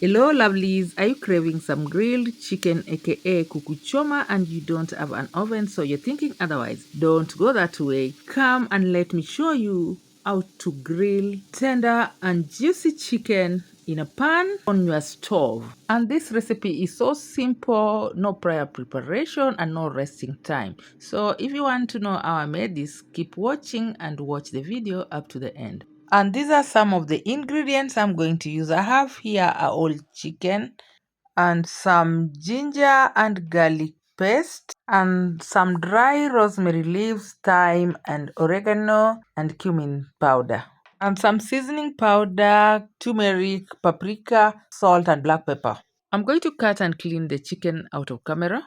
Hello lovelies, are you craving some grilled chicken aka kuku choma and you don't have an oven so you're thinking otherwise? Don't go that way. Come and let me show you how to grill tender and juicy chicken in a pan on your stove. And this recipe is so simple, no prior preparation and no resting time. So if you want to know how I made this, keep watching and watch the video up to the end. And these are some of the ingredients I'm going to use. I have here a whole chicken and some ginger and garlic paste and some dry rosemary leaves, thyme and oregano and cumin powder. And some seasoning powder, turmeric, paprika, salt and black pepper. I'm going to cut and clean the chicken out of camera.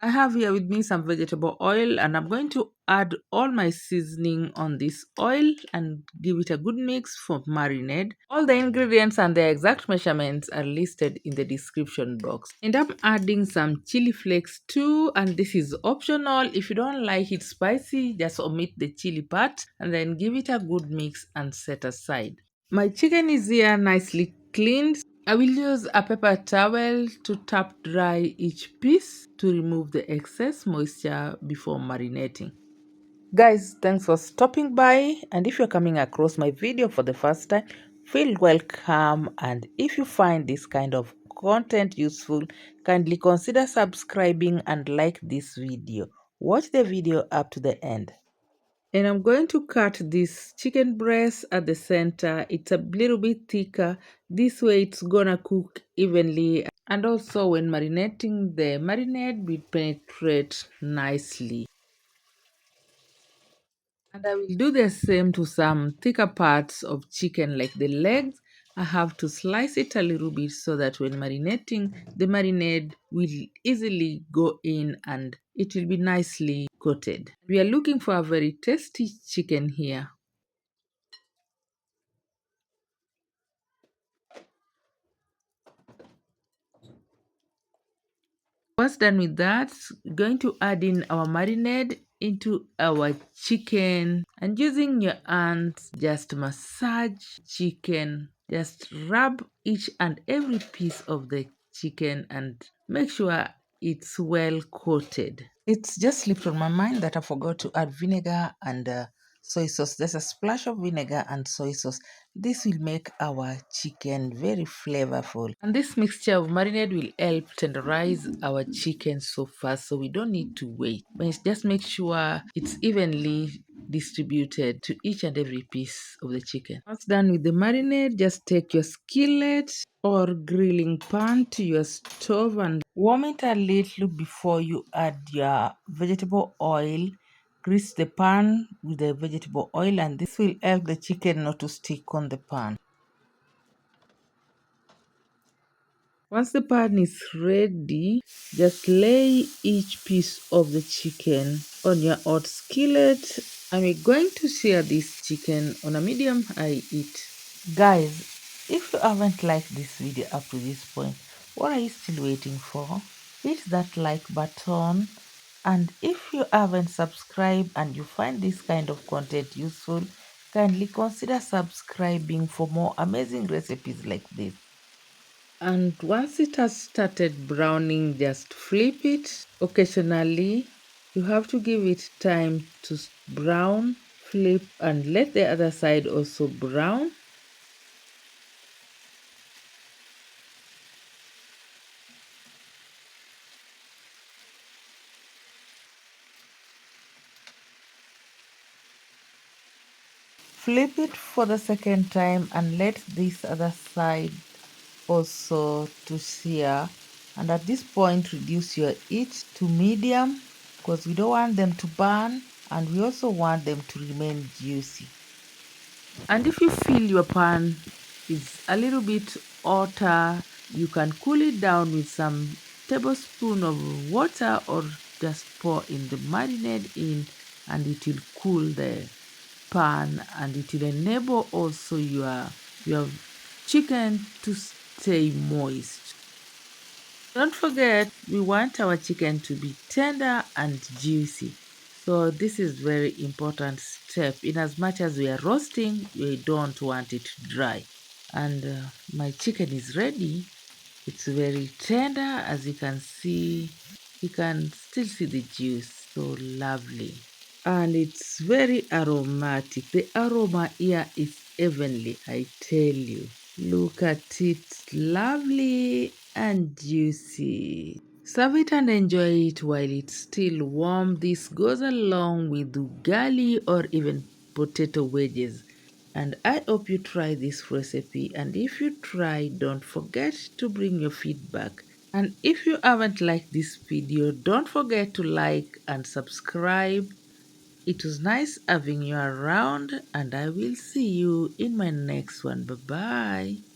I have here with me some vegetable oil and I'm going to add all my seasoning on this oil and give it a good mix for marinade. All the ingredients and their exact measurements are listed in the description box. And I'm adding some chili flakes too, and this is optional. If you don't like it spicy, just omit the chili part and then give it a good mix and set aside. My chicken is here nicely cleaned. I will use a paper towel to tap dry each piece to remove the excess moisture before marinating. Guys, thanks for stopping by, and if you're coming across my video for the first time, feel welcome, and if you find this kind of content useful, kindly consider subscribing and like this video. Watch the video up to the end. And I'm going to cut this chicken breast at the center. It's a little bit thicker. This way it's gonna cook evenly. And also when marinating, the marinade will penetrate nicely. And I will do the same to some thicker parts of chicken like the legs. I have to slice it a little bit so that when marinating, the marinade will easily go in and it will be nicely coated. We are looking for a very tasty chicken here. Once done with that, going to add in our marinade into our chicken and using your hands just massage chicken, just rub each and every piece of the chicken and make sure it's well coated. It's just slipped on my mind that I forgot to add vinegar and soy sauce. There's a splash of vinegar and soy sauce. This will make our chicken very flavorful. And this mixture of marinade will help tenderize our chicken so fast, so we don't need to wait. But just make sure it's evenly distributed to each and every piece of the chicken. Once done with the marinade, just take your skillet or grilling pan to your stove and warm it a little before you add your vegetable oil. Grease the pan with the vegetable oil and this will help the chicken not to stick on the pan. Once the pan is ready, just lay each piece of the chicken on your hot skillet. I'm going to sear this chicken on a medium high heat. Guys, if you haven't liked this video up to this point, what are you still waiting for? Hit that like button, and if you haven't subscribed and you find this kind of content useful, kindly consider subscribing for more amazing recipes like this. And once it has started browning, just flip it. Occasionally, you have to give it time to brown, flip, and let the other side also brown. Flip it for the second time and let this other side also to sear, and at this point reduce your heat to medium because we don't want them to burn and we also want them to remain juicy. And if you feel your pan is a little bit hotter, you can cool it down with some tablespoon of water or just pour in the marinade in and it will cool the pan and it will enable also your chicken to stay moist. Don't forget, we want our chicken to be tender and juicy. So this is very important step. In as much as we are roasting, we don't want it dry. And my chicken is ready. It's very tender, as you can see. You can still see the juice. So lovely. And it's very aromatic. The aroma here is heavenly, I tell you. Look at it, lovely and juicy. Serve it and enjoy it while it's still warm. This goes along with ugali or even potato wedges. And I hope you try this recipe. And if you try, don't forget to bring your feedback. And if you haven't liked this video, don't forget to like and subscribe. It was nice having you around, and I will see you in my next one. Bye bye.